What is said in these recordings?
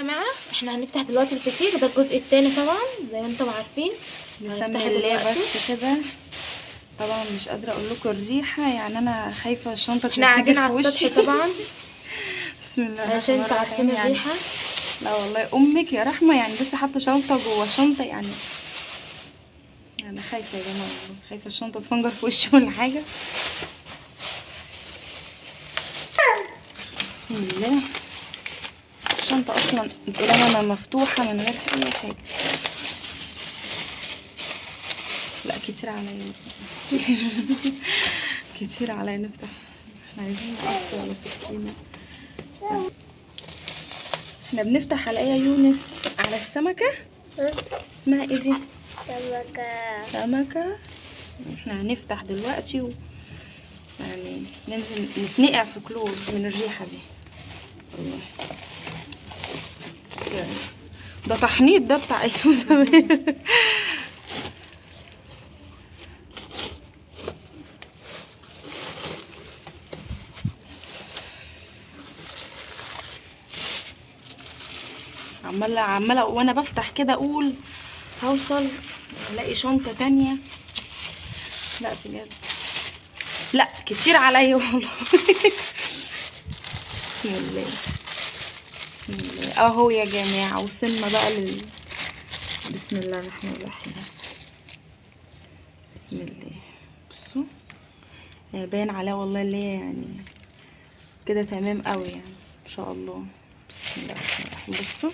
يا جماعه احنا هنفتح دلوقتي الفسيخ ده الجزء الثاني طبعا زي ما انتم عارفين. بسم الله بس كده. طبعا مش قادره اقول لكم الريحه، يعني انا خايفه الشنطه احنا قاعدين على السطح طبعا. بسم الله عشان انتوا عارفين الريحه. لا والله امك يا رحمه، يعني بصي حاطه شنطه جوه شنطه، يعني انا خايفه يا جماعه، خايفه الشنطه تفنجر في وشي ولا حاجه. بسم الله. الشنطه اصلا القلمه مفتوحه من غير اي حاجه. لا كتير عليا كتير عليا نفتح. احنا عايزين نقص ولا سكينه؟ استنى. احنا بنفتح على ايه يا يونس؟ على السمكه. اسمها ايه دي؟ سمكه. احنا هنفتح دلوقتي يعني ننزل نتنقع في كلور من الريحه دي. الله. ده تحنيط ده بتاع ايه زمان. عماله وانا بفتح كده اقول هوصل الاقي شنطه تانية. لا بجد لا كتير عليا والله. بسم الله بسم الله اهو يا جماعه. وصلنا بقى بسم الله الرحمن الرحيم. بسم الله. بصوا باين عليها والله اللي هي يعني كده تمام قوي يعني ان شاء الله. بسم الله الرحمن الرحيم. بصوا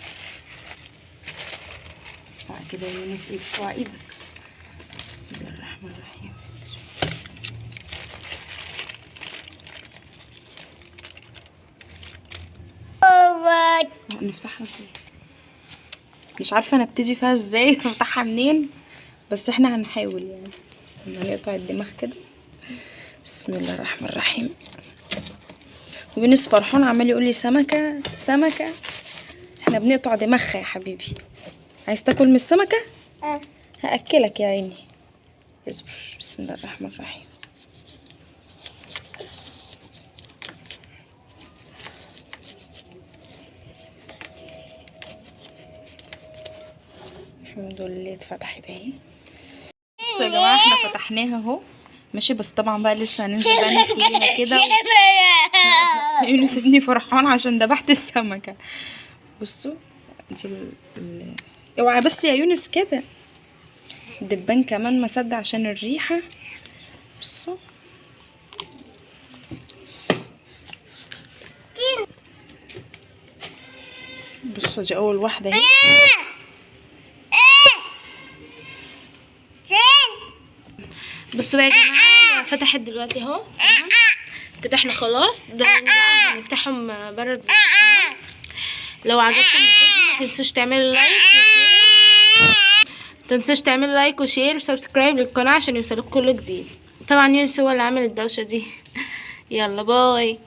كده يا يونس ارفع ايدك. بسم الله الرحمن الرحيم. نفتحها ازاي؟ مش عارفه انا ابتدي فيها ازاي نفتحها منين، بس احنا هنحاول يعني. استنى نقطع الدماغ كده. بسم الله الرحمن الرحيم. ويونس فرحان عمال يقول لي سمكه سمكه. احنا بنقطع دماغها يا حبيبي. عايز تاكل من السمكه؟ هاكلك يا عيني. اصبر. بسم الله الرحمن الرحيم. الحمد لله اتفتحت اهي. بصوا يا جماعه احنا فتحناها اهو ماشي، بس طبعا بقى لسه هننزل بقى نخليها كده يونس ابني فرحان عشان ذبحت السمكه. بصوا دي اوعى بس يا يونس كده. الدبان كمان مسد عشان الريحه. بصوا بصوا دي اول واحده اهي. بصوا بقى يا جماعه فتحت دلوقتي اهو. كده احنا خلاص ده هنفتحهم بره. لو عجبكم الفيديو متنسوش تعملوا لايك وشير وسبسكرايب للقناه عشان يوصلك كل جديد. طبعا يونس هو اللي عامل الدوشه دي. يلا باي.